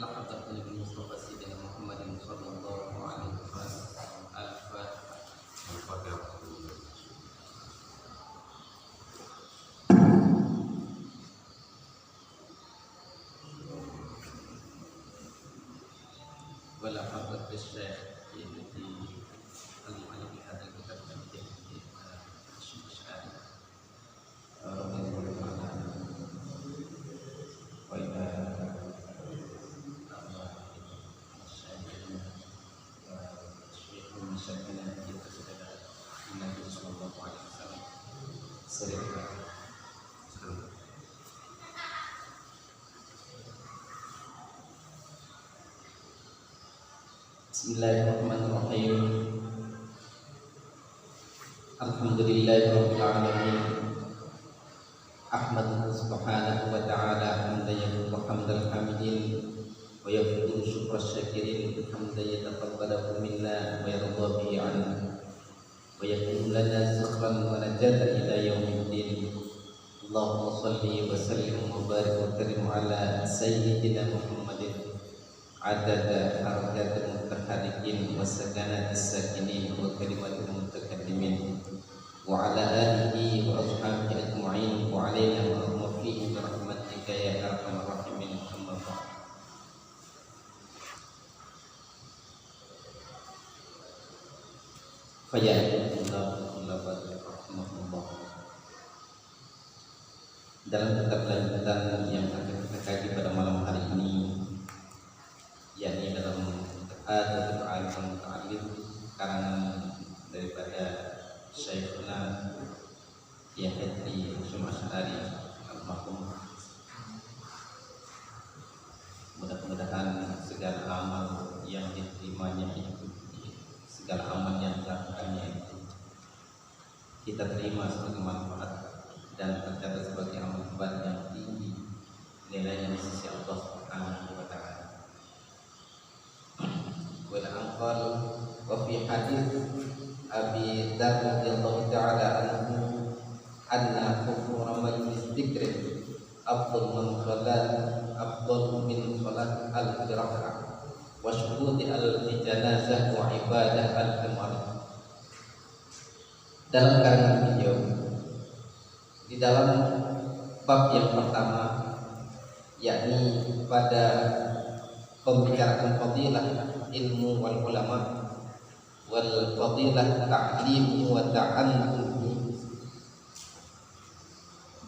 laqad taqulu bil Mustafa Sayyidina Muhammadin sallallahu alaihi wasallam al-Fatihah. Wala hadat bisyekh yaitu al-mu'allif hadal kitab al-Syekh Asy'ari radhiyallahu anhu wa ila Bismillahirrahmanirrahim. Alhamdulillahirabbil alamin. Ahmaduhu subhanahu wa ta'ala hamdan yahiqu hamdal hamidin wa yaghfiru syukra syakirin hamdan yataqabbalu minna wa yarda bihi 'anna wa yakunu lana zukhran wa najatan ila yaumiddin. Allahumma shalli wa sallim wa barik wa karim ala sayyidina Muhammadin adada harakatil mutaharrikin wa sakanatis sakinin wa kalimatil mutakallimin wa ala alihi wa ashabihi ajma'in wa alaina wa rahmatullahi fihi bi rahmatika ya arhamar rahimin. Amma ba'd. Dalam kitab lanjutan yang akan kita kaji pada malam hari ini, yakni dalam Adatul Alim Muta'allim karangan daripada Syekhuna Yahya Asy'ari almarhum. Mudah-mudahan segala amal yang diterimanya itu, segala amal yang dilakukannya itu kita terima sebagai manfaat dan tercatat sebagai amal ibadah yang tinggi nilainya di sisi Allah Subhanahu wa ta'ala. Wal anqal wa fi hadits Abi Dzar radhiyallahu ta'ala anhu anna hukma majlis dzikr afdal min salat al-qira'ah wa syuhud al-janazah wa ibadah al-marid. Dalam karangan beliau di dalam bab yang pertama, yakni pada pembicaraan fadilah ilmu wal ulama wal fadilah ta'lim wa ta'allum,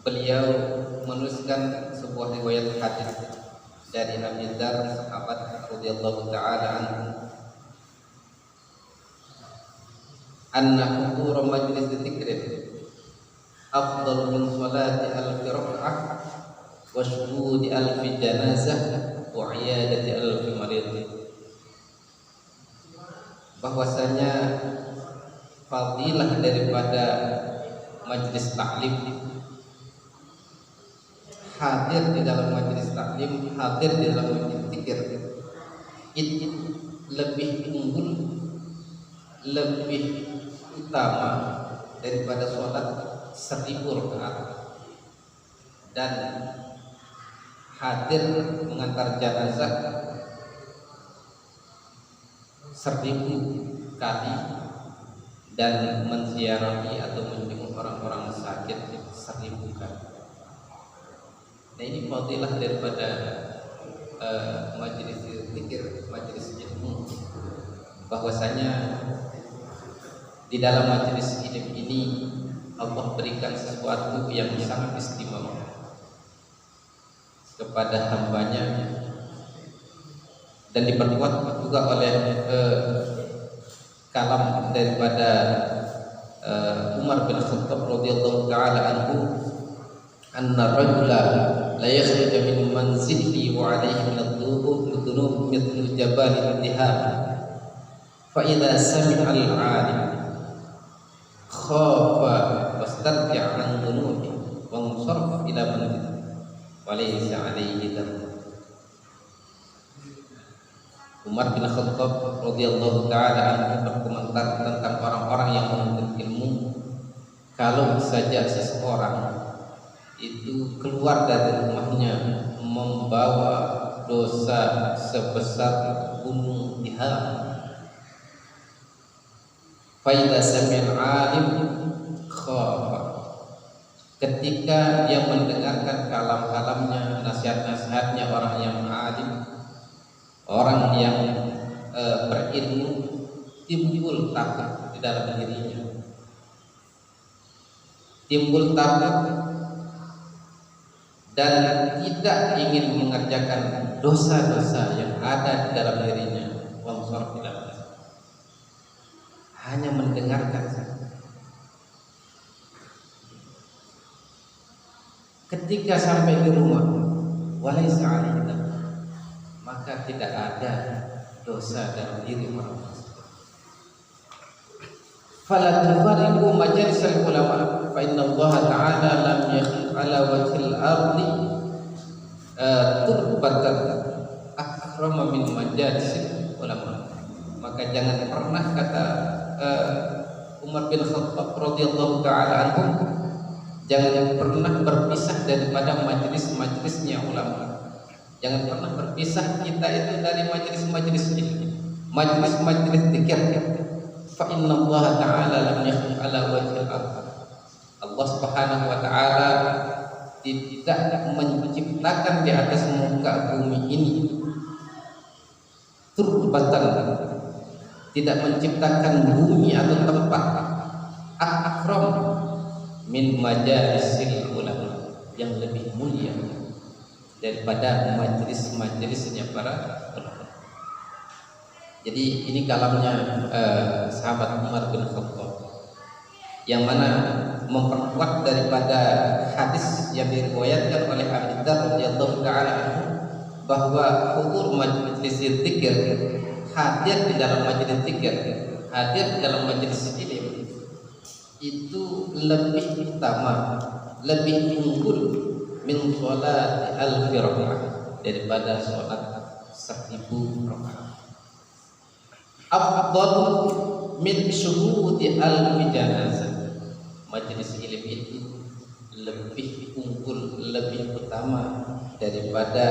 beliau menuliskan sebuah riwayat hadis dari Abi Dzar sahabat radhiyallahu ta'ala anhu anna hudur majlis dzikr afdal min salati al-qira'ah wa syuhudi alfi janazah wa iyadati alfi marid. Bahwasanya fadilah daripada majlis taklim, hadir di dalam majlis taklim, hadir di dalam majlis zikir, itu lebih unggul, lebih utama daripada sholat 1000 rakaat, dan hadir mengantar jenazah 1000 kali, dan menziarahi atau menjenguk orang-orang sakit 1000 kali. Nah, ini fadilah daripada majelis zikir, majelis ilmu, bahwasanya di dalam majelis ilmu ini Allah berikan sesuatu yang sangat istimewa kepada hambanya, dan diperkuat juga oleh kalam daripada Umar bin Khattab radhiyallahu ta'ala anhu, anna rajula la yakhruju min manzilihi wa alayhi min ad-dhunub mithlu jabal al-dihab fa idza sami'a al-'alim khafa wastarja'a an dhunubi wa musarrafa ila manzil wa laysa alayhi dam. Umar bin Khattab radhiyallahu ta'ala anhu berkomentar tentang orang-orang yang menuntut ilmu, kalau saja seseorang itu keluar dari rumahnya membawa dosa sebesar gunung Tiham. Fa idza sami'al 'alim khafa, ketika dia mendengarkan kalam-kalamnya, nasihat-nasihatnya orang yang alim, orang yang berilmu, timbul takut di dalam dirinya, timbul takut dan tidak ingin mengerjakan dosa-dosa yang ada di dalam dirinya. Hanya mendengarkan saja. Ketika sampai di rumah, walaysa alaihi, maka tidak ada dosa dalam diri orang tersebut. Fala tufariqu majalisal ulama fa inna Allah ta'ala lam yakhluq ala wajhil ardi turbatan akrama min majalisil ulama. Maka jangan pernah, kata Umar bin Khattab radhiyallahu ta'ala anhu, jangan pernah berpisah daripada majelis-majelisnya ulama. Jangan pernah berpisah kita itu dari majelis-majelis ilmu, majelis-majelis zikir. Fa inna Allah ta'ala lam yakhluq ala wajhil ardh. Allah Subhanahu wa ta'ala tidak menciptakan di atas muka bumi ini turbatan, tidak menciptakan bumi atau tempat akram min majalisil ulama, yang lebih mulia daripada majelis-majelisnya para ulama. Jadi ini kalamnya sahabat Umar bin Khattab, yang mana memperkuat daripada hadis yang diriwayatkan oleh Abu Dzar radhiyallahu ta'ala anhu, bahwa hudur majlis zikir, hadir di dalam majlis zikir, hadir di dalam majlis ilmu, itu lebih utama, lebih unggul min sholat alfi rakaat, daripada sholat 1000 rakaat. Afdalu min syuhudi alfi janazah. Majelis ilmu itu lebih unggul, lebih utama daripada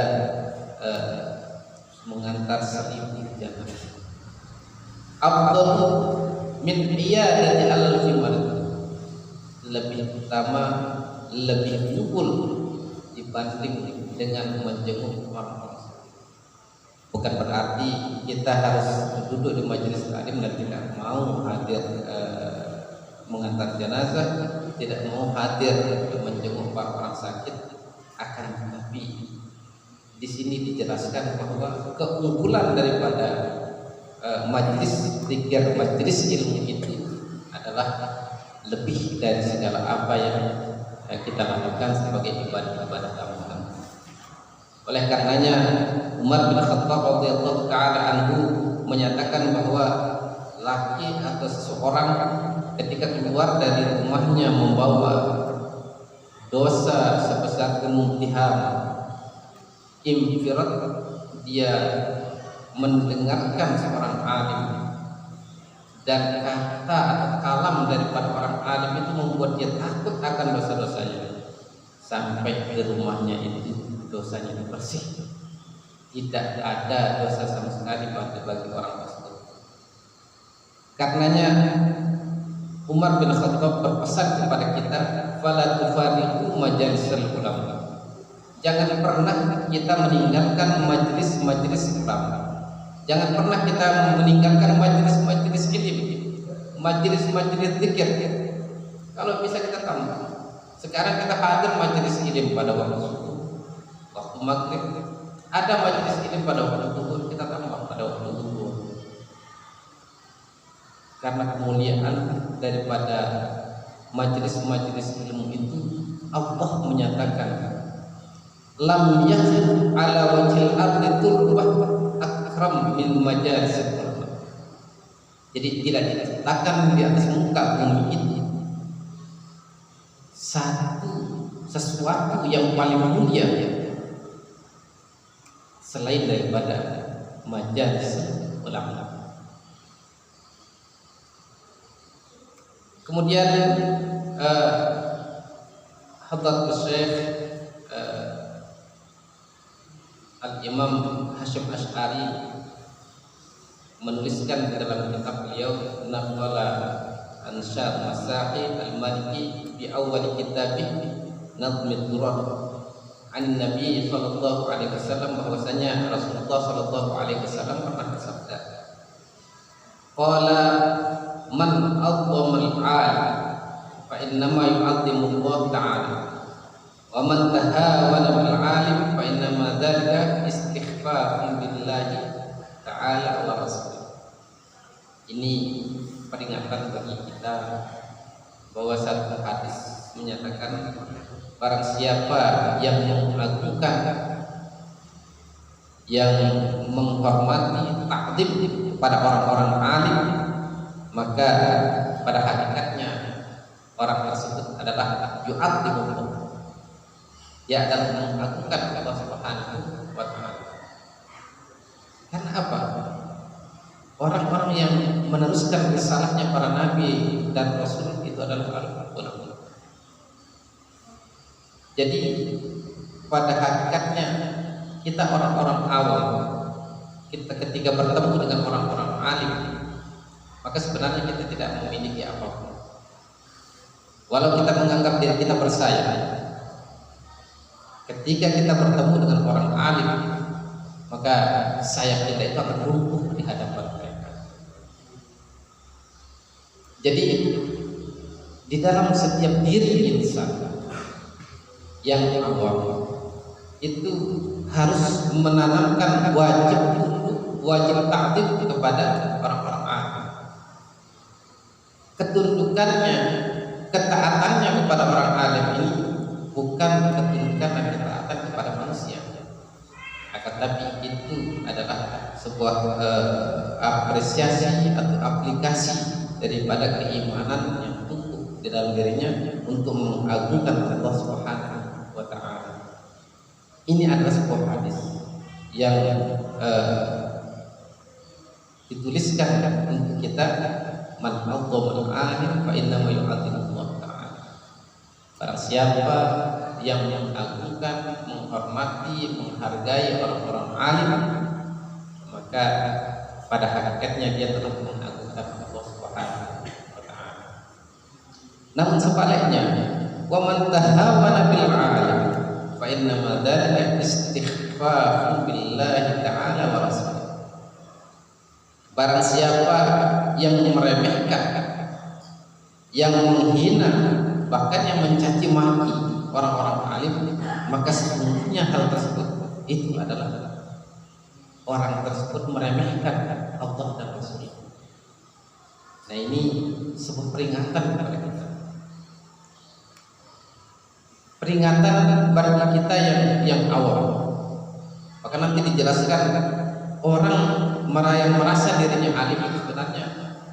mengantar 1000 janazah. Afdalu min iyadati alfi marid, lebih utama, lebih unggul dibanding dengan menjenguk orang-orang. Bukan berarti kita harus duduk di majelis taklim dan tidak mau hadir mengantar jenazah, tidak mau hadir menjenguk orang sakit. Akan tetapi di sini dijelaskan bahwa keunggulan daripada majelis zikir, majelis ilmu itu adalah lebih dari segala apa yang kita lakukan sebagai ibadah-ibadah tambahan. Oleh karenanya Umar bin Khattab radhiyallahu ta'ala anhu menyatakan bahwa laki atau seseorang ketika keluar dari rumahnya membawa dosa sebesar gunung Tiham, imfirat, dia mendengarkan seorang alim, dan kata atau kalam daripada orang alim itu membuat dia takut akan dosa-dosanya, sampai di rumahnya itu dosanya bersih, tidak ada dosa sama sekali bagi orang tersebut. Karenanya Umar bin Khattab berpesan kepada kita, fala tufariqu majalisal ulama. Jangan pernah kita meninggalkan majelis-majelis ulama. Jangan pernah kita meninggalkan majelis-majelis ilmu, majelis-majelis zikir. Kalau bisa kita tambah. Sekarang kita hadir majelis ilmu pada waktu subuh, waktu maghrib. Ada majelis ilmu pada waktu zuhur, kita tambah pada waktu zuhur. Karena kemuliaan daripada majelis-majelis ilmu itu, Allah menyatakan, lam yakhluq ala wajhil ardi turbah akram min majalis ulama. Jadi tidak diciptakan di atas muka bumi ini sesuatu yang paling mulia selain daripada majalis ulama. Kemudian Hadratus Syekh Al-Imam Hasyim Asy'ari menuliskan di dalam kitab beliau Naqala Ansyar Masahi Al-Maliki di awal kitabih Nadmid Durah an Nabi sallallahu alaihi wasallam, bahwasanya Rasulullah sallallahu alaihi wasallam pernah bersabda, qala man a'dhamal 'alim fa innama yu'azzimu Allah ta'ala wa man tahawana bil 'alim fa innama dzalika istighfarun billahi ta'ala wa rasul. Ini peringatan bagi kita bahwa satu hadis menyatakan barang siapa yang mengagungkan, yang menghormati, takdim kepada orang-orang alim, maka pada hakikatnya orang tersebut adalah yu'adzimullah, dia adalah mengagungkan Allah Subhanahu wa ta'ala. Karena apa? Orang-orang yang meneruskan risalahnya para nabi dan rasul itu adalah ulama. Jadi pada hakikatnya kita orang-orang awam, kita ketika bertemu dengan orang-orang alim, maka sebenarnya kita tidak memiliki apapun. Walau kita menganggap diri kita bersayap, ketika kita bertemu dengan orang alim, maka sayap kita itu akan runtuh di hadapan mereka. Jadi di dalam setiap diri insan yang awam itu harus menanamkan wajib takdim kepada orang-orang alim. Ketundukannya, ketaatannya kepada orang alim ini bukan ketundukan dan ketaatan kepada manusia, akan tapi itu adalah sebuah apresiasi atau aplikasi daripada keimanan yang tumbuh di dalam dirinya untuk mengagungkan Allah Subhanahu wa ta'ala. Ini adalah sebuah hadis yang dituliskan untuk kita, man a'dhamal 'alim fa inna ma yu'adzimullah ta'ala. Barang siapa yang mengagungkan, menghormati, menghargai orang-orang alim, maka pada hakikatnya dia telah mengagungkan Allah Subhanahu wa ta'ala. Namun sebaliknya, wa man tahawana bil 'alim fa inna ma dzalika istighfarun billahi ta'ala wa rasul. Barang siapa yang meremehkan, yang menghina, bahkan yang mencaci maki orang-orang alim, maka sesungguhnya hal tersebut itu adalah orang tersebut meremehkan Allah dan Rasul. Nah, ini sebuah peringatan kepada kita, peringatan bagi kita yang awam. Maka nanti dijelaskan orang yang merasa dirinya alim itu sebenarnya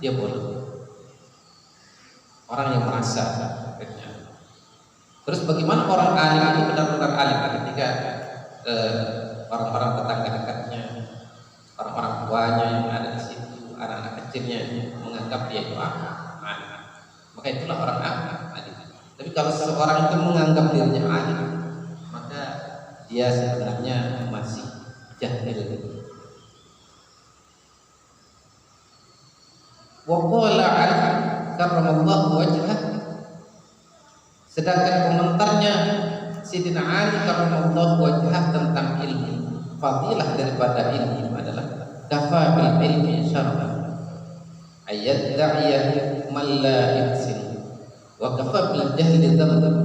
dia boleh. Orang yang merasa dirinya. Terus bagaimana orang alim itu benar-benar alim ketika orang-orang tetangga dekatnya, orang-orang tuanya yang ada di situ, anak-anak kecilnya menganggap dia itu alim, maka itulah orang alim. Tapi kalau seseorang itu menganggap dirinya alim, maka dia sebenarnya masih jahil. Wa qala an karramallahu wajhah, sedangkan komentarnya Sayyidina Ali karramallahu wajhah tentang ilmu, fadilah daripada ilmu adalah kafa bil ilmi syarafan ayat da'iyah man la yuhsin wa kafa bil jahli dhanban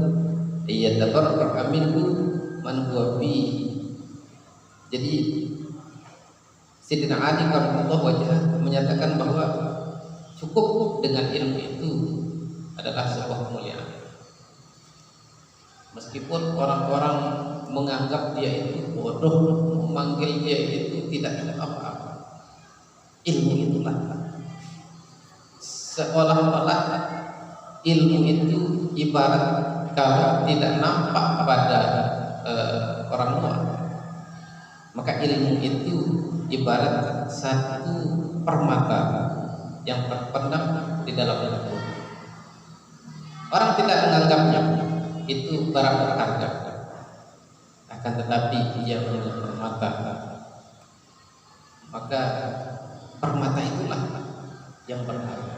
ayat tabarra minhu man huwa fihi. Jadi Sayyidina Ali karramallahu wajhah menyatakan bahwa cukup dengan ilmu itu adalah sebuah kemuliaan. Meskipun orang-orang menganggap dia itu bodoh, memanggil dia itu tidak apa-apa, ilmu itulah seolah-olah ilmu itu ibarat kalau tidak nampak pada orang luar, maka ilmu itu ibarat satu permata yang terpendam di dalam tubuh. Orang tidak menganggapnya itu barang berharga, akan tetapi dia punya permata, maka permata itulah yang berharga.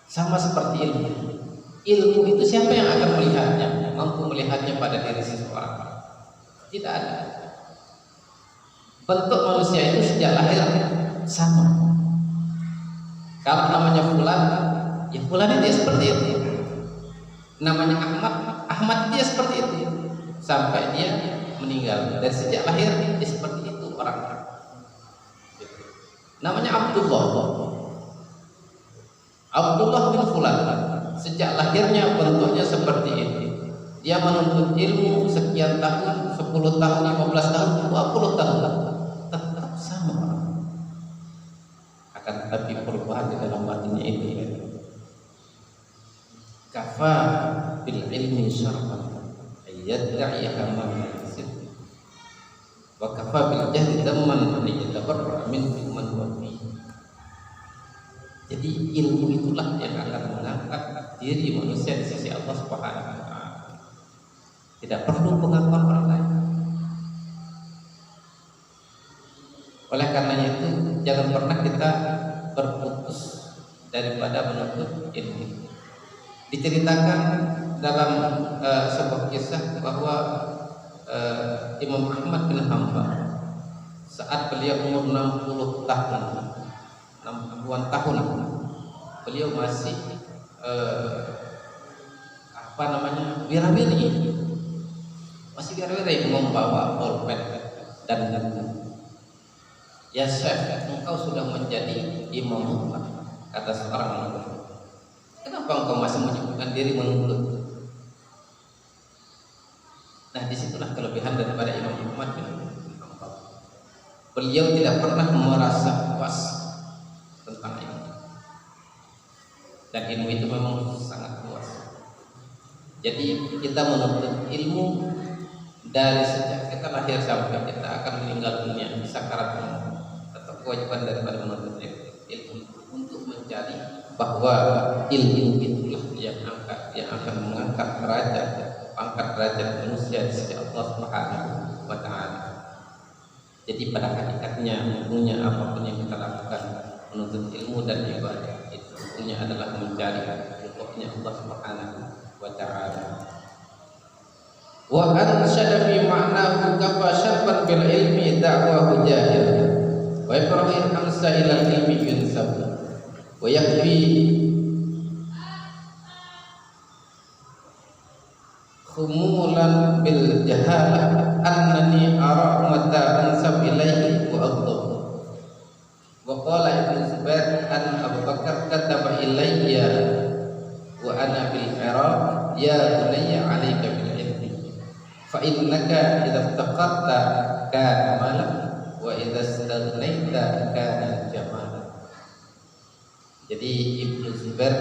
Sama seperti ilmu. Ilmu itu siapa yang akan melihatnya, mampu melihatnya pada diri seseorang? Tidak ada. Bentuk manusia itu sejak lahir sama. Kalau namanya Fulan, ya Fulan dia seperti itu. Namanya Ahmad dia seperti itu. Sampai dia meninggal. Dari sejak lahir dia seperti itu orang. Namanya Abdullah bin Fulan. Sejak lahirnya bentuknya seperti itu. Dia menuntut ilmu sekian tahun, 10 tahun, 15 tahun, 20 tahun, tetap sama. Akan tetapi perubahan di dalam batinnya itu ya. Kafa bil ilmi syarfan ayyadda'iha man yasib wa kafa bil jahli damman yatabarra min man huwa fi. Jadi ilmu itulah yang akan mengangkat diri manusia di sisi Allah Subhanahu wa taala. Tidak perlu pengakuan orang lain. Oleh karenanya itu jangan pernah kita berputus daripada menuntut ilmu. Diceritakan dalam sebuah kisah bahwa Imam Ahmad bin Hanbal saat beliau umur 60 tahun, 60-an tahun, beliau masih wira-wiri, masih wira-wiri membawa pulpen dan ya Syekh, engkau sudah menjadi imam mutlak, kata seorang ulama. Kenapa engkau masih menyebutkan diri menuntut? Nah, disitulah kelebihan daripada Imam Ahmad bin Hanbal. Beliau tidak pernah merasa puas tentang ilmu, dan ilmu itu memang sangat luas. Jadi kita menuntut ilmu dari sejak kita lahir sampai kita akan meninggal dunia di sakarat maut. Tetap kewajiban daripada menuntut ilmu untuk mencari bahwa ilmu itulah yang akan mengangkat derajat manusia di sisi Allah Subhanahu wa taala. Jadi pada hakikatnya punya apapun yang kita lakukan, menuntut ilmu dan ibadah itu punya adalah mencari ridhonya Allah Subhanahu wa taala. Wa anshada fi ma'nahu kafa syarban bil ilmi da'wahu jahil wa ibrahim amsa ila ilmi yunsab wa yakfi khumulan bil jahalah annani ara mata ansab ilaihi wa aghdab. Wa qala Ibnu Zubair an Abu Bakar kataba ilayya wa ana bil Iraq ya bunayya alayka bil ilmi fa innaka idza taqatta kana malak wa idza staghnaita kana jamala. Jadi Ibnu Zubair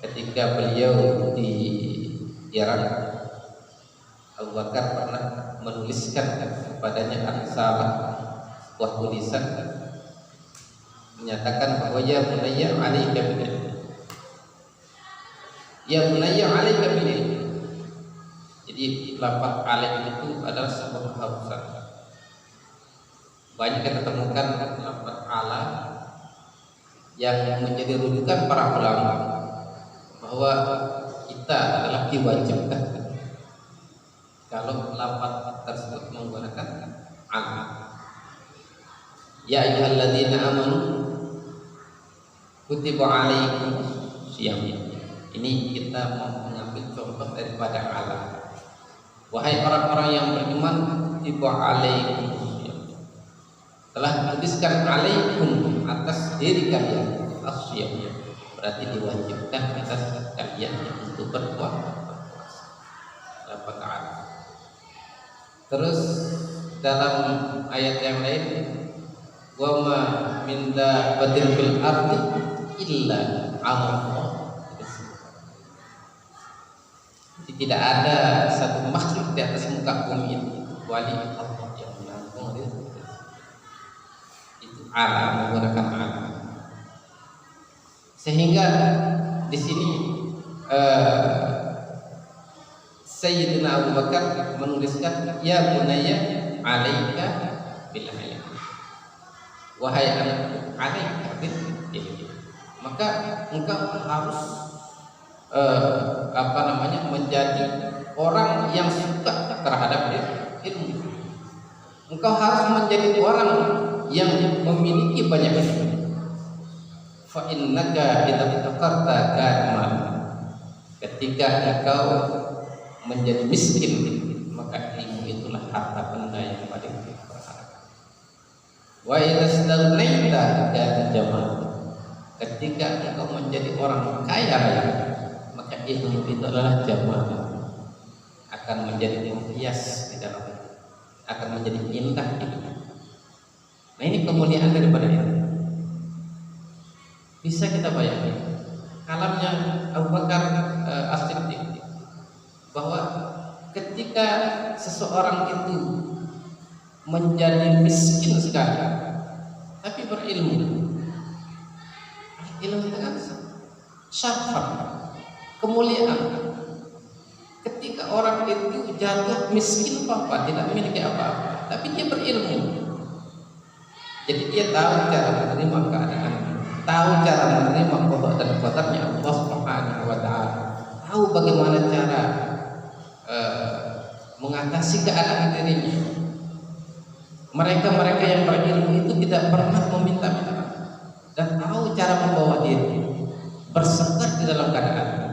ketika beliau di Irak, Abu Bakar pernah menuliskan kepadanya risalah, sebuah tulisan menyatakan bahwa ya bunayya alayka bil ilmi, ya bunayya alayka bil ilmi. Jadi lafaz alaik itu adalah sebuah keharusan. Banyak kita temukan lafaz ala yang menjadi rujukan para ulama bahwa kita adalah diwajibkan kalau lafaz tersebut menggunakan ala. Ya ayyuhalladzina amanu kutiba alaikumus syiyam. Ini kita mengambil contoh daripada ala. Wahai orang-orang yang beriman, kutiba alaikumus syiyam. Telah dituliskan alaikum atas diri kalian as-syiyam. Berarti diwajibkan atas kalian untuk berpuasa. Lafaz ala. Terus dalam ayat yang lain, wa ma min dabbatin fil ardi illa 'alallah. Jadi tidak ada satu makhluk di atas muka bumi ini kecuali Allah yang menanggung itu. Ala, menggunakan ala. Sehingga di sini Sayyidina Abu Bakar menuliskan, ya bunayya alaika bil ilmi, wahai anakku, alaika bil ilmi, maka engkau harus menjadi orang yang suka terhadap ilmu. Engkau harus menjadi orang yang memiliki banyak ilmu. Fa innaka idza taqarta kana, ketika engkau menjadi miskin, maka ilmu itulah harta benda yang paling berharga. Wa idza staghnaita kana jamal, ketika engkau menjadi orang kaya raya, maka ilmu itu adalah jamal, akan menjadi menghias di dalam, akan menjadi indah hidup. Nah, ini kemuliaan daripada ilmu. Bisa kita bayangkan kalamnya Abu Bakar As-Siddiq, bahwa ketika seseorang itu menjadi miskin sekali tapi berilmu, ilmu itu kan syaraf, kemuliaan. Ketika orang itu jatuh miskin apa, tidak memiliki apa-apa, tapi dia berilmu, jadi dia tahu cara menerima keadaan, tahu cara menerima qada dan qadarnya Allah Subhanahu wa taala, tahu bagaimana cara mengatasi keadaan dirinya. Mereka-mereka yang berilmu itu tidak pernah meminta-minta dan tahu cara membawa diri bersekat di dalam keadaan.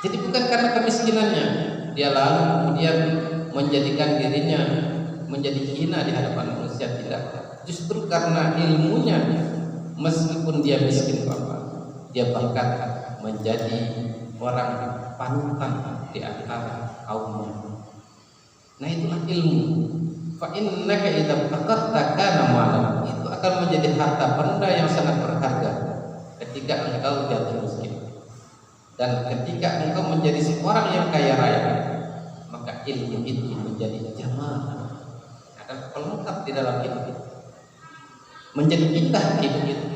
Jadi bukan karena kemiskinannya dia lalu kemudian menjadikan dirinya menjadi hina di hadapan manusia, tidak. Justru karena ilmunya, meskipun dia miskin dia bahkan menjadi orang panutan di antara kaumnya. Nah, itulah ilmu. Fa innaka idza taqarta kana malan, itu akan menjadi harta benda yang sangat berharga ketika engkau jatuh miskin. Dan ketika engkau menjadi seorang yang kaya raya, maka ilmu itu menjadi jamal, akan pelengkap di dalam hidup itu, menjadi indah hidup itu.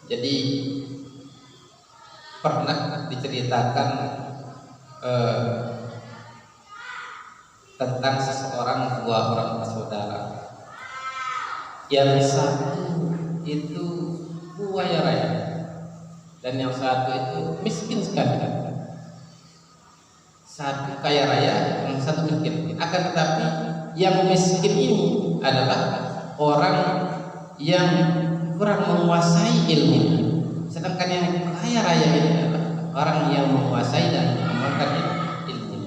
Jadi pernah diceritakan tentang seseorang, dua orang bersaudara, yang satu itu kaya raya dan yang satu itu miskin sekali. Satu kaya raya, yang satu miskin. Akan tetapi yang miskin ini adalah orang yang kurang menguasai ilmu, sedangkan yang kaya raya ini adalah orang yang menguasai dan mengamalkan ilmu.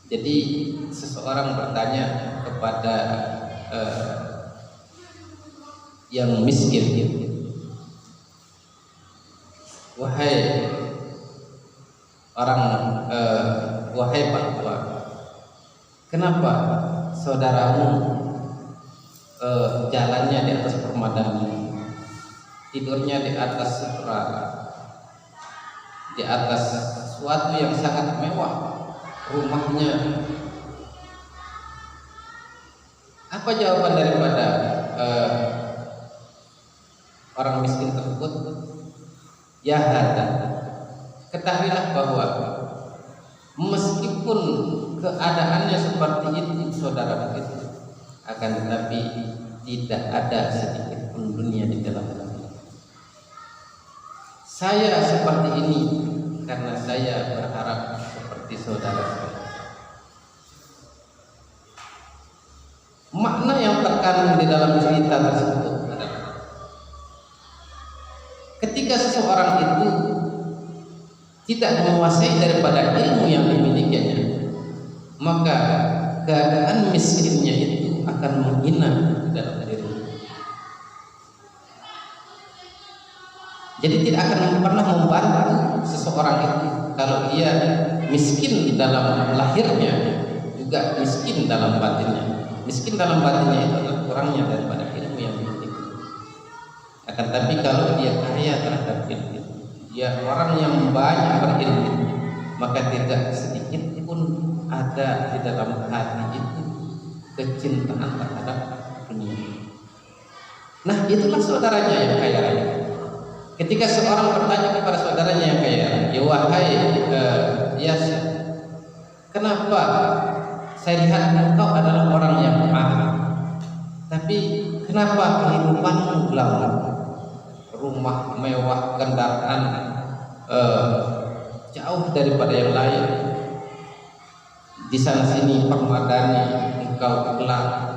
Jadi seseorang bertanya kepada yang miskin, wahai Pak Tua, kenapa saudaramu jalannya di atas permadani, tidurnya di atas sutra, di atas sesuatu yang sangat mewah, rumahnya? Apa jawaban daripada orang miskin tersebut? Ya hada, ketahuilah bahwa meskipun keadaannya seperti itu saudara begitu, akan tetapi tidak ada sedikit pun dunia di dalam hati. Saya seperti ini karena saya berharap seperti saudara. Makna yang terkandung di dalam cerita tersebut adalah ketika seseorang itu tidak menguasai daripada ilmu yang dimilikinya, maka keadaan miskinnya itu akan menghina di dalam dirinya. Jadi tidak akan pernah membantu seseorang itu kalau dia miskin di dalam lahirnya, juga miskin dalam batinnya. Miskin dalam batinnya itu adalah kurangnya daripada ilmu yang dimiliki. Akan tapi kalau dia kaya terhadap ilmu, dia orang yang banyak berilmu, maka tidak sedikit pun ada di dalam hati itu kecintaan terhadap dunia. Nah, itulah saudaranya yang kaya raya. Ketika seorang bertanya kepada saudaranya yang kaya raya, ya wahai Yasir, kenapa saya lihat engkau adalah orang yang berakal, tapi kenapa kehidupanmu gelap? Rumah mewah, kendaraan jauh daripada yang lain, di sana sini permadani, engkau gelap.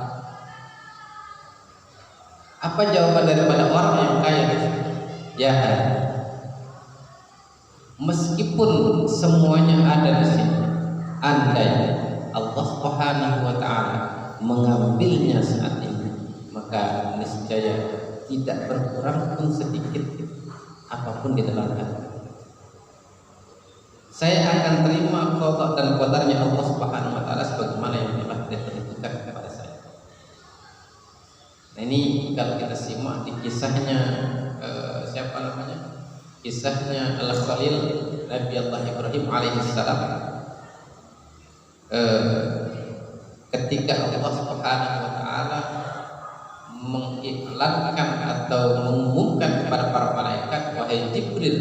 Apa jawaban daripada orang yang kaya? Ya, meskipun semuanya ada di sini, andai Allah Subhanahu wa taala mengambilnya saat ini, maka niscaya tidak berkurang pun sedikit apapun di dalam hati. Saya akan terima qada dan qadarnya Allah Subhanahu wa taala sebagaimana yang telah ditentukan kepada saya. Nah, ini kalau kita simak di kisahnya siapa namanya? Kisahnya Al-Khalil Nabi Allah Ibrahim alaihissalam. Ketika Allah Subhanahu wa taala mengiklankan atau mengumumkan kepada para malaikat, wahai Jibril,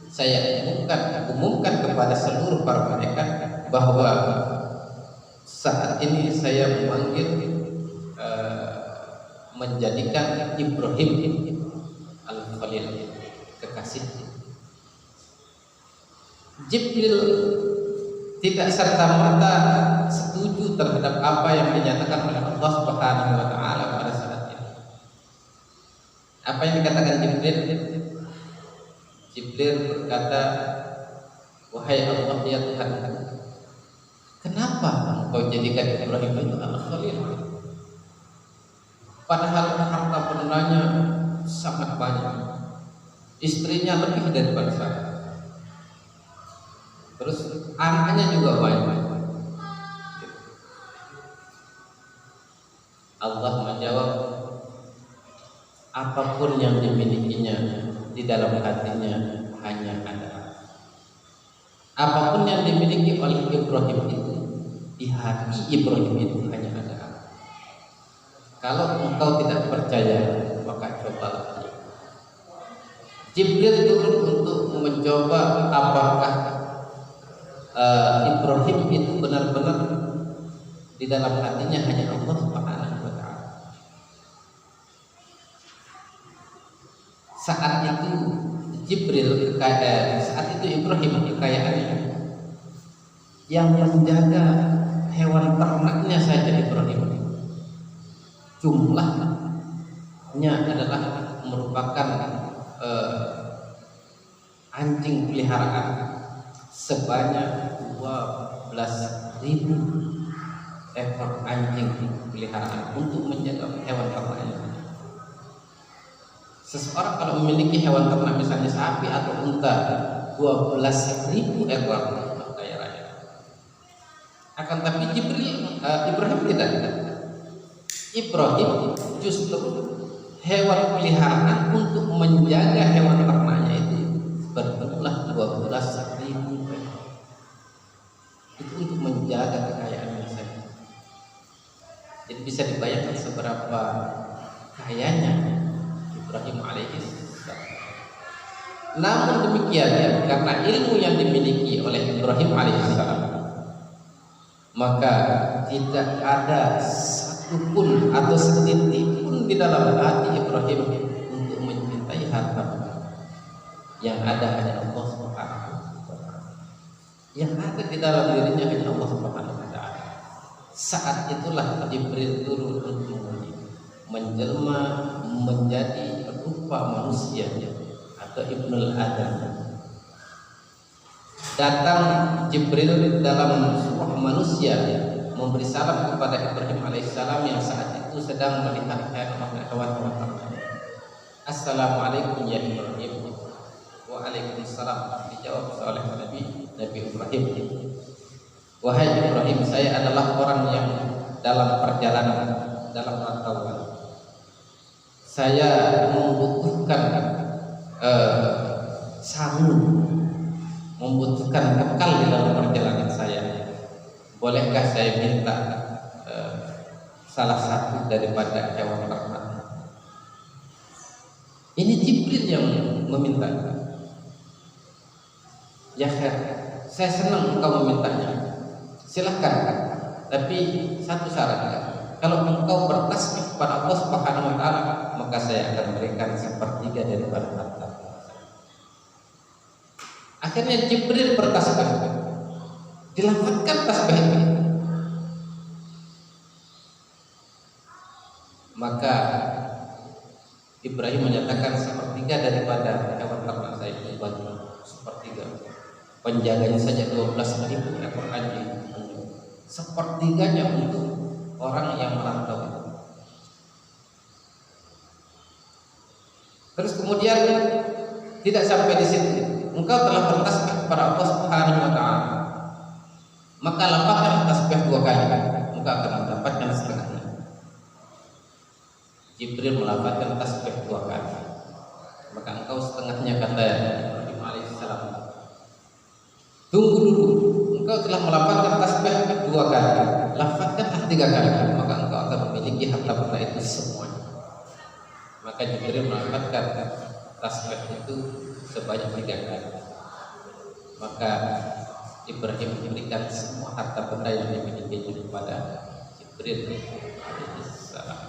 saya umumkan kepada seluruh para malaikat bahwa saat ini saya memanggil menjadikan Ibrahim Al-Khalil kekasih. Jibril tidak serta-merta setuju terhadap apa yang dinyatakan oleh Allah Subhanahu wa taala pada saat ini. Apa yang dikatakan Jibril? Jibril berkata, wahai Allah ya Tuhan, kenapa engkau jadikan Ibrahim itu Al-Khalil? Padahal harta bendanya sangat banyak, istrinya lebih daripada saya, terus anaknya juga banyak. Allah menjawab, apapun yang dimilikinya di dalam hatinya hanya ada. Apapun yang dimiliki oleh Ibrahim itu di hati Ibrahim itu hanya ada. Kalau engkau tidak percaya, maka cobalah. Jibril turun untuk mencoba apakah Ibrahim itu benar-benar di dalam hatinya hanya Allah Subhanahu wa taala. Saat itu Jibril saat itu Ibrahim kekayaannya yang menjaga hewan ternaknya saja Ibrahim jumlahnya adalah merupakan anjing peliharaan sebanyak 12.000 ekor anjing peliharaan untuk menjaga hewan ternaknya. Seseorang kalau memiliki hewan ternak misalnya sapi atau unta 12.000 ekor kaya raya. Akan tapi Ibrahim tidak. Ibrahim justru hewan peliharaan untuk menjaga hewan ternaknya itu berjumlah 12.000 ekor. Itu untuk menjaga kekayaannya saja. Jadi bisa dibayangkan seberapa kayanya Ibrahim alaihissalam. Namun demikian, karena ilmu yang dimiliki oleh Ibrahim alaihissalam, maka tidak ada satupun atau setitik pun di dalam hati Ibrahim untuk mencintai harta. Yang ada hanya Allah Subhanahu wa taala. Yang ada di dalam dirinya hanya Allah Subhanahu wa taala. Saat itulah Jibril turun untuk menjelma menjadi rupa manusia atau Ibnul Adam. Datang Jibril dalam surah manusia memberi salam kepada Ibrahim alaihissalam yang saat itu sedang melihat hewan-hewan ternak. Assalamualaikum ya Ibrahim. Waalaikumsalam, dijawab oleh Nabi Ibrahim. Wahai Ibrahim, saya adalah orang yang dalam perjalanan, dalam rantauan. Saya membutuhkan sangu, membutuhkan bekal di dalam perjalanan saya. Bolehkah saya minta salah satu daripada hewan ternak? Jibril yang meminta. Ya khair, saya senang engkau memintanya. Silahkan, tapi satu syarat. Kalau engkau bertasbih kepada Allah Subhanahu wa taala, maka saya akan berikan sepertiga daripada harta. Akhirnya Jibril bertasbih. Dilafazkan tasbih itu. Maka Ibrahim menyatakan sepertiga daripada hewan ternak saya itu bagi sepertiga. Penjaganya saja 12.000 ekor anjing. Sepertiganya untuk orang yang merantau. Terus kemudian tidak sampai di situ. Engkau telah bertasbih kepada Allah Subhanahu wa taala. Maka lapangkan tasbih 2 kali, engkau akan mendapatkan setengahnya. Jibril melafazkan tasbih 2 kali, maka engkau setengahnya, kata Ibrahim alaihissalam. Tunggu dulu, engkau telah melafazkan tasbih 2 kali, lafazkanlah 3 kali, maka engkau akan memiliki harta benda itu semuanya. Maka Jibril melafazkan tasbih itu sebanyak 3 kali. Maka Ibrahim memberikan semua harta benda yang dimiliki kepada Jibril alaihissalam.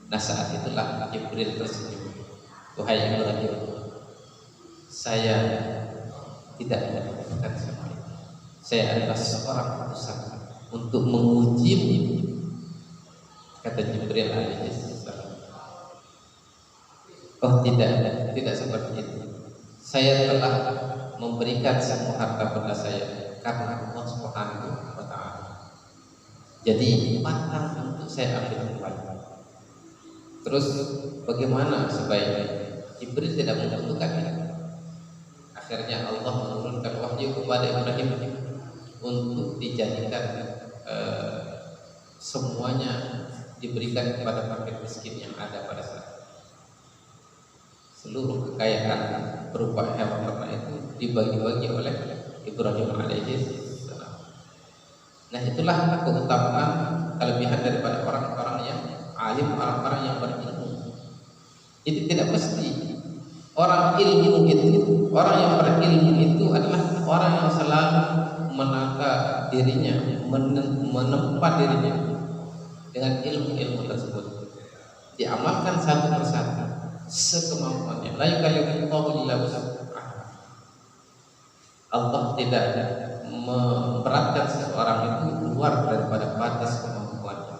Nah, saat itulah Jibril tersenyum. Wahai Ibrahim, saya tidak mendapatkan semua itu. Saya adalah seorang utusan untuk mengujimu, kata Jibril alaihissalam. Oh tidak seperti itu. Saya telah memberikan semua harta benda saya karena Allah Subhanahu wa taala. Jadi patah untuk saya ambil kembali. Terus bagaimana sebaiknya? Jibril tidak menentukan ini. Akhirnya Allah menurunkan wahyu kepada Ibrahim untuk dijadikan semuanya diberikan kepada fakir miskin yang ada pada saat itu. Seluruh kekayaan berupa hewan ternak itu dibagi-bagi oleh Ibrahim alaihissalam. Nah, itulah keutamaan kelebihan daripada orang-orang yang alim, orang-orang yang berilmu. Jadi tidak mesti orang ilmu itu, orang yang berilmu itu adalah orang yang selalu menata dirinya, menempa dirinya dengan ilmu-ilmu tersebut, diamalkan satu persatu sekemampuannya. La yukallifullahu illa wus'ahu. Allah tidak memberatkan seseorang itu keluar daripada batas kemampuannya.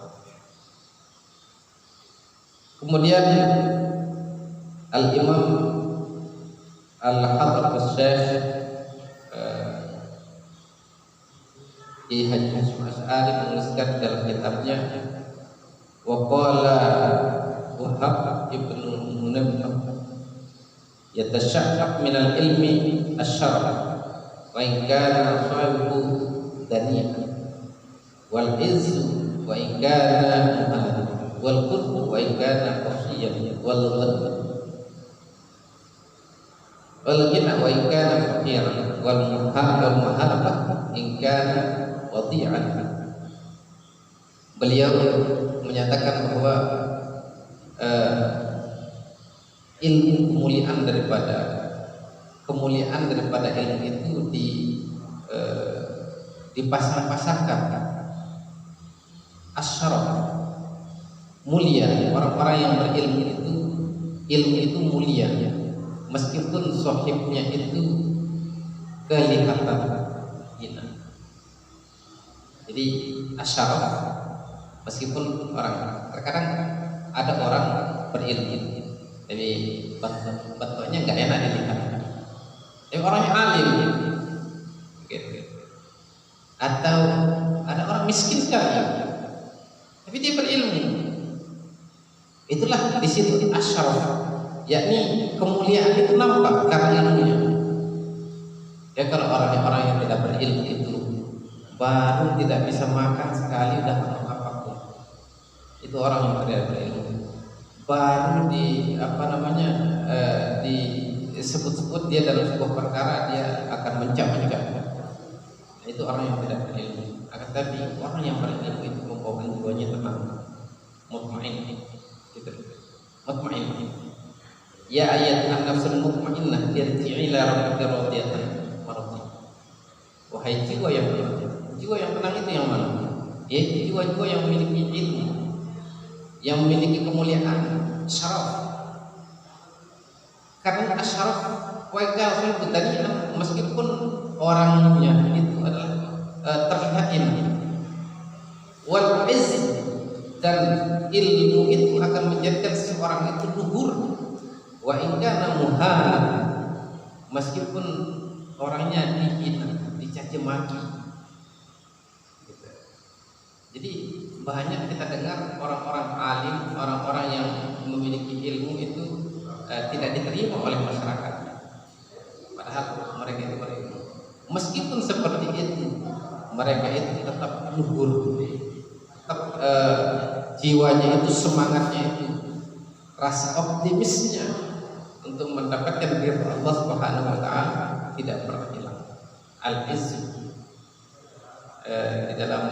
Kemudian Al-Imam Al-Hafiz Syekh Haji Hasyim Asy'ari menuliskan dalam kitabnya, wa qala Wahab ibn Munabbih, yatashaqqaq min al-ilmi asy-syar'i wa in kana sahibu dani'an wal izzu wa in kana muhadid wal qurbu wa in kana qasiyyan wal ghadb wal ghina wa in kana faqiran wal muhabah in kana wadi'an. Beliau menyatakan bahwa ilmu kemuliaan daripada ilmu itu dipasang-pasangkan. Asyaraf, mulia. Orang-orang yang berilmu itu, ilmu itu mulia, meskipun sahibnya itu kelihatan hina. Jadi asyaraf, meskipun orang terkadang ada orang berilmu, jadi bentuknya nggak enak dilihat. Tapi orangnya alim, gitu. Atau ada orang miskin sekali, tapi dia berilmu. Itulah di situ asyaraf, yakni kemuliaan itu nampak karena ilmunya. Ya, kalau orang-orang yang tidak berilmu itu baru tidak bisa makan sekali udah apa-apa. Itu orang yang tidak berilmu. Baru disebut-sebut dia dalam sebuah perkara dia akan mencap-mencap. Itu orang yang tidak berilmu. Akan tapi orang yang berilmu itu membawa jiwanya tenang, mutmain, gitu. Mutmain. Ya ayyatuhan nafsul mutmainnah irji'i ila rabbika radiyatan mardiyah. Wahai jiwa yang tenang. Jiwa yang tenang itu yang mana? Yaitu jiwa-jiwa yang memiliki ilmu, yang memiliki kemuliaan, syaraf. Karena asyaraf wa kafil betani'ah, meskipun orangnya itu adalah terlihat ilmu. Wal izz, dan ilmu itu akan menjadikan seseorang itu luhur. Wa in kana muhana, meskipun orangnya dihina, dicaci maki. Gitu. Jadi banyak kita dengar orang-orang alim, orang-orang yang memiliki ilmu itu tidak diterima oleh masyarakat. Padahal mereka itu berilmu. Meskipun seperti itu, mereka itu tetap luhur, tetap jiwanya itu, semangatnya itu, rasa optimisnya untuk mendapatkan ridha Allah Subhanahu wa taala tidak pernah hilang. Al-izz di dalam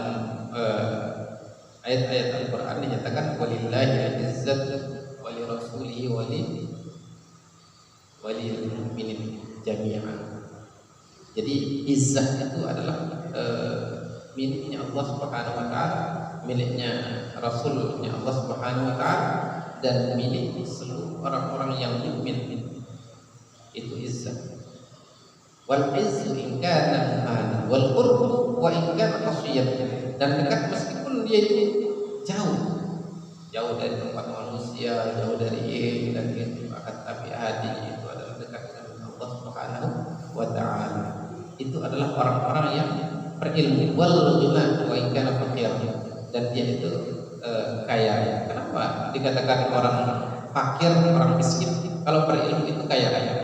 ayat-ayat Al-Qur'an dinyatakan walillahi al-izzatu wa li rasulihi wa lil mu'minin jami'an. Jadi izzah itu adalah miliknya Allah Subhanahu wa taala, miliknya Rasulnya Allah Subhanahu wa taala, dan milik seluruh orang-orang yang mukmin. Itu izzah. Wal izzu in kana muhana wal qurbu wa in kana qasiyyan, dan dekat meskipun dia itu jauh dari tempat manusia, jauh dari ini dan itu, akan tapi hati itu adalah dekat dengan Allah Subhanahu wa taala. Itu adalah orang-orang yang berilmu. Wal ghina wa in kana faqir, dan dia itu kaya. Kenapa dikatakan orang fakir, orang miskin? Kalau berilmu itu kaya.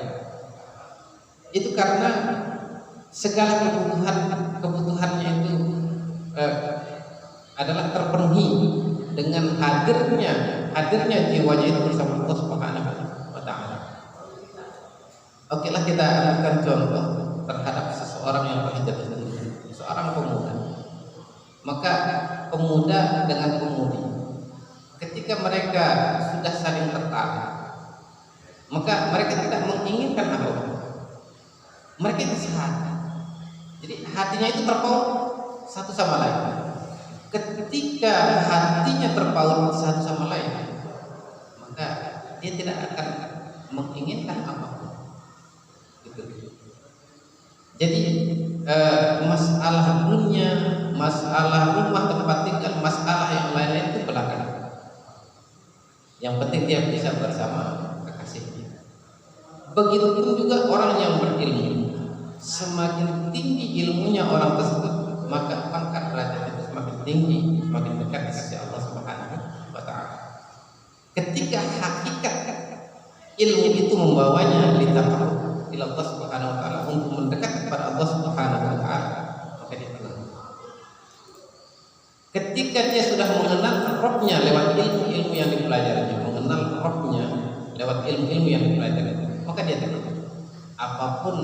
Itu karena segala kebutuhannya itu adalah terpenuhi dengan hadirnya jiwanya itu bersama Allah Subhanahu wa taala. Oke lah, kita akan contoh terhadap seseorang yang telah jatuh cinta, seorang pemuda. Maka pemuda dengan pemudi, ketika mereka sudah saling tertarik, maka mereka tidak menginginkan apa-apa. Mereka itu sehati. Jadi hatinya itu terpaut satu sama lain. Ketika hatinya terpaut satu sama lain, maka dia tidak akan menginginkan apapun. Gitu. Jadi masalah dunia, masalah rumah tempat tinggal, masalah yang lain-lain itu belakangan. Yang penting dia bisa bersama kekasihnya. Begitupun juga orang yang berilmu. Semakin tinggi ilmunya orang tersebut, maka pangkat derajatnya itu semakin tinggi, semakin dekat di sisi Allah Subhanahu wa taala. Ketika hakikat ilmu itu membawanya litaqarrub ila Allah Subhanahu wa taala, untuk mendekat kepada Allah Subhanahu wa taala, maka dia tenang. Ketika dia sudah mengenal Rabbnya lewat ilmu-ilmu yang dipelajarinya, mengenal Rabbnya lewat ilmu-ilmu yang dipelajarinya, maka dia tenang. Apapun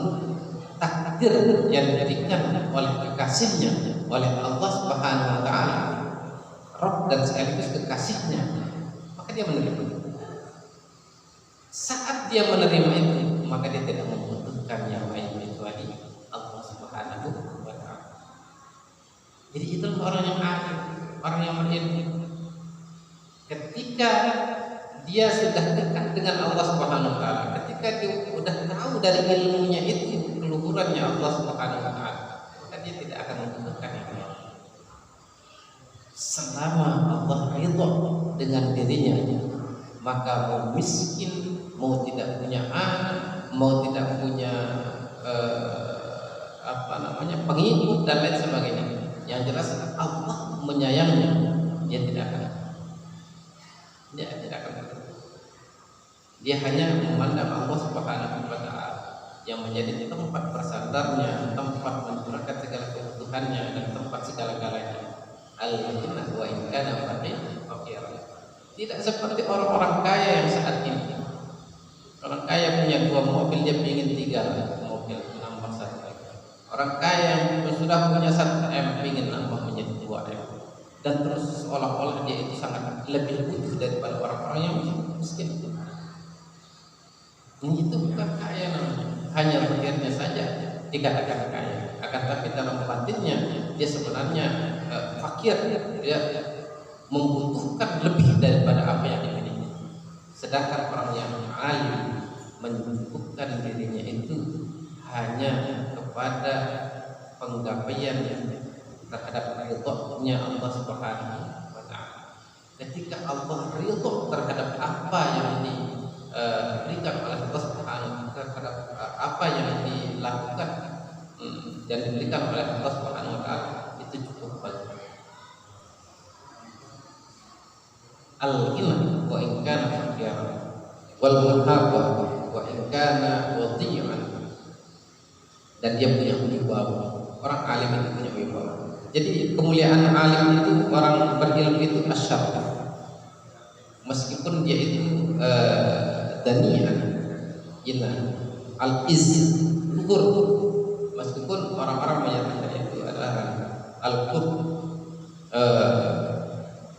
takdir yang diberikan oleh kekasihnya, oleh Allah Subhanahu wa taala, Rabb dan sekaligus kekasihnya, maka dia menerima. Saat dia menerima itu, maka dia tidak membutuhkan yang lain kecuali Allah Subhanahu wa taala. Jadi itu orang yang alim, orang yang berilmu. Ketika dia sudah dekat dengan Allah Subhanahu wa taala, ketika dia sudah tahu dari ilmunya itu keluhurannya Allah Subhanahu wa taala, maka dia tidak akan membutuhkan yang lain. Selama Allah ridha dengan dirinya, maka mau miskin, mau tidak punya anak, mau tidak punya pengikut dan lain sebagainya, yang jelas Allah menyayangnya, dia tidak akan. Dia hanya memandang Allah Subhanahu wa taala yang menjadi tempat bersandarnya, tempat mencurahkan segala kebutuhannya dan tempat segala-galanya. Al-Madinah wa in kana faqir. Tidak seperti orang-orang kaya yang saat ini. Orang kaya punya 2 mobil, dia ingin 3 mobil, nambah 1 lagi. Orang kaya yang sudah punya 1 M ingin nambah menjadi 2 M. Dan terus seolah-olah dia itu sangat lebih butuh daripada orang-orang yang miskin. Itu bukan kaya namanya. Hanya zahirnya saja dikatakan kaya, akan tapi dalam batinnya dia sebenarnya fakir, dia membutuhkan lebih daripada apa yang dimiliki. Sedangkan orang yang alim menyebutkan dirinya itu hanya kepada penggapaian terhadap ridhonya Allah Subhanahu wa Ta'ala. Ketika Allah ridho terhadap apa yang diberikan oleh Allah Subhanahu wa Ta'ala, terhadap apa yang dilakukan dan diberikan oleh Allah Subhanahu wa Ta'ala, itu cukup bagi al-ghina wa in kana faqiran wal muhabba wa in kana wadi'an, dan dia punya wibawa. Orang alim itu punya wibawa. Jadi kemuliaan alim itu, orang berilmu itu asyaraf, meskipun dia itu danian ina al-izz luhur, meskipun orang-orang menyatakan itu adalah al-qurb,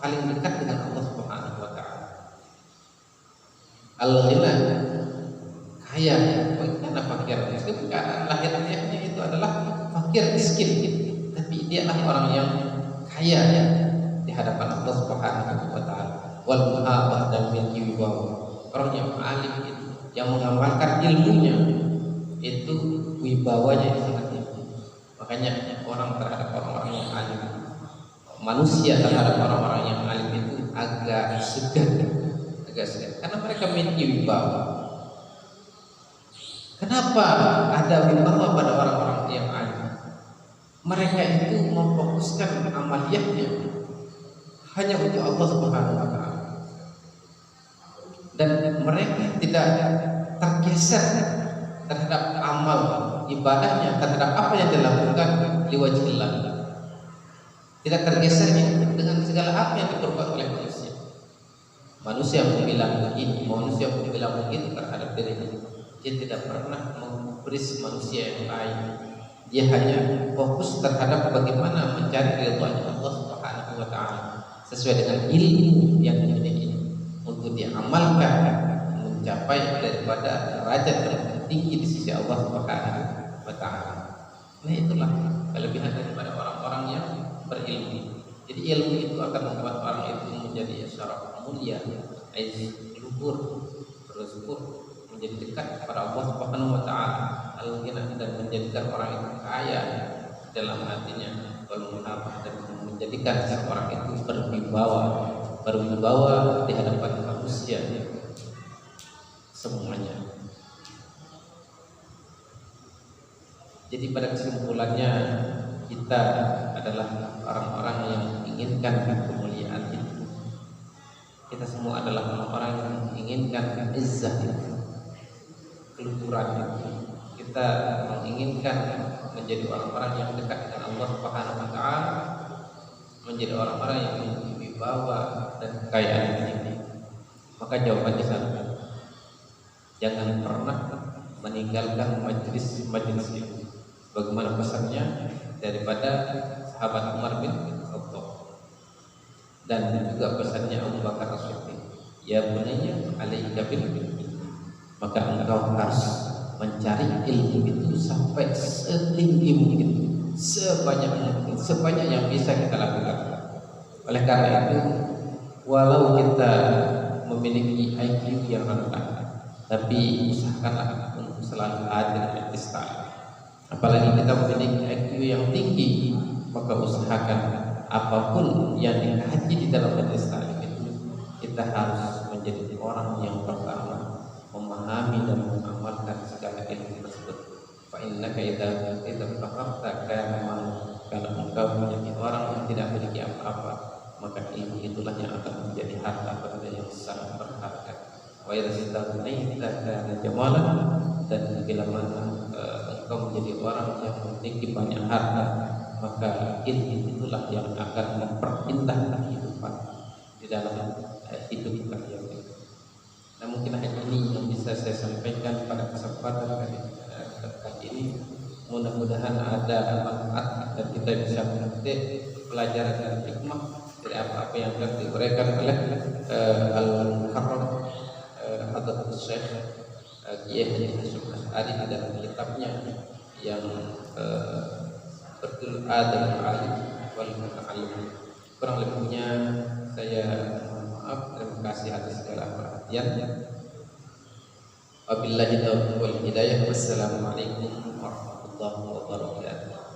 paling dekat dengan Allah Subhanahu wa Ta'ala. Al-ghina kaya, karena fakir, meskipun keadaan lahirnya itu adalah fakir miskin, tapi dia adalah orang yang kaya di hadapan Allah Subhanahu wa Ta'ala. Wal muhabah, dan memiliki wibawa. Orang yang alim itu, yang mengamalkan ilmunya itu wibawanya sangat tinggi. Makanya orang terhadap orang-orang yang alim, manusia terhadap orang-orang yang alim itu agak segan, karena mereka memiliki wibawa. Kenapa ada wibawa pada orang-orang yang alim? Mereka itu memfokuskan amaliyahnya hanya untuk Allah Subhanahu wa Ta'ala, dan mereka tidak tergeser terhadap amal ibadahnya, terhadap apa yang dilakukan liwajhillah. Tidak tergesernya dengan segala apa yang diperbuat oleh manusia. Manusia bilang begini, manusia bilang begitu terhadap dirinya. Dia tidak pernah menggubris manusia yang lain. Dia hanya fokus terhadap bagaimana mencari ridhonya Allah Subhanahu wa Ta'ala sesuai dengan ilmu yang dimiliki, untuk diamalkan mencapai daripada derajat yang tinggi di sisi Allah Subhanahu wa Ta'ala. Nah, itulah kelebihan daripada orang-orang yang berilmu. Jadi ilmu itu akan membuat orang itu menjadi syaraf mulia, luhur, bersyukur, menjadi dekat kepada Allah Subhanahu wa Ta'ala, al-ghina, dan menjadikan orang itu kaya dalam hatinya, dan menjadikan seorang itu berwibawa di hadapan manusia semuanya. Jadi pada kesimpulannya, kita adalah orang-orang yang menginginkan kemuliaan itu. Kita semua adalah orang-orang yang menginginkan izzah itu, keluhuran itu. Kita menginginkan menjadi orang-orang yang dekat dengan Allah Subhanahu wa Ta'ala, menjadi orang-orang yang memiliki wibawa dan kekayaan ini. Maka jawabannya satu: jangan pernah meninggalkan majelis itu. Bagaimana pesannya daripada sahabat Umar bin Khattab, dan juga pesannya Abu Bakar As-Siddiq, ya bunayya alaika bil ilmi, maka engkau harus mencari ilmu itu sampai setinggi mungkin, sebanyak mungkin, sebanyak yang bisa kita lakukan. Oleh karena itu, walau kita memiliki IQ yang rendah, tapi usahakanlah untuk selalu ada istilah. Apalagi kita memiliki IQ yang tinggi, maka usahakan apapun yang dikaji di dalam majelis taklim itu, kita harus menjadi orang yang pertama memahami dan mengamalkan segala ilmu tersebut. Fa innaka idza faqarta kana kalau engkau menjadi orang yang tidak memiliki apa-apa, maka ilmu itulah yang akan menjadi harta benda yang sangat berharga. Wa idza kana jamalan, dan bila mana engkau menjadi orang yang memiliki banyak harta, maka ilmu itulah yang akan memperindah kehidupan di dalam hidup kalian. Nah, mungkin hanya ini yang bisa saya sampaikan pada kesempatan kali ini. Mudah-mudahan ada manfaat dan kita bisa mengambil pelajaran dan hikmah dari apa-apa yang telah diberikan oleh Al-Mukarram Hadratus Syekh Kiai Haji Hasyim Asy'ari di dalam kitabnya yang berjudul Adabul Alim wal Muta'allim. Kurang lebihnya saya mohon maaf. Terima kasih atas segala perhatian. Wabillahi taufiq wal hidayah. Wassalamualaikum warahmatullahi wabarakatuh.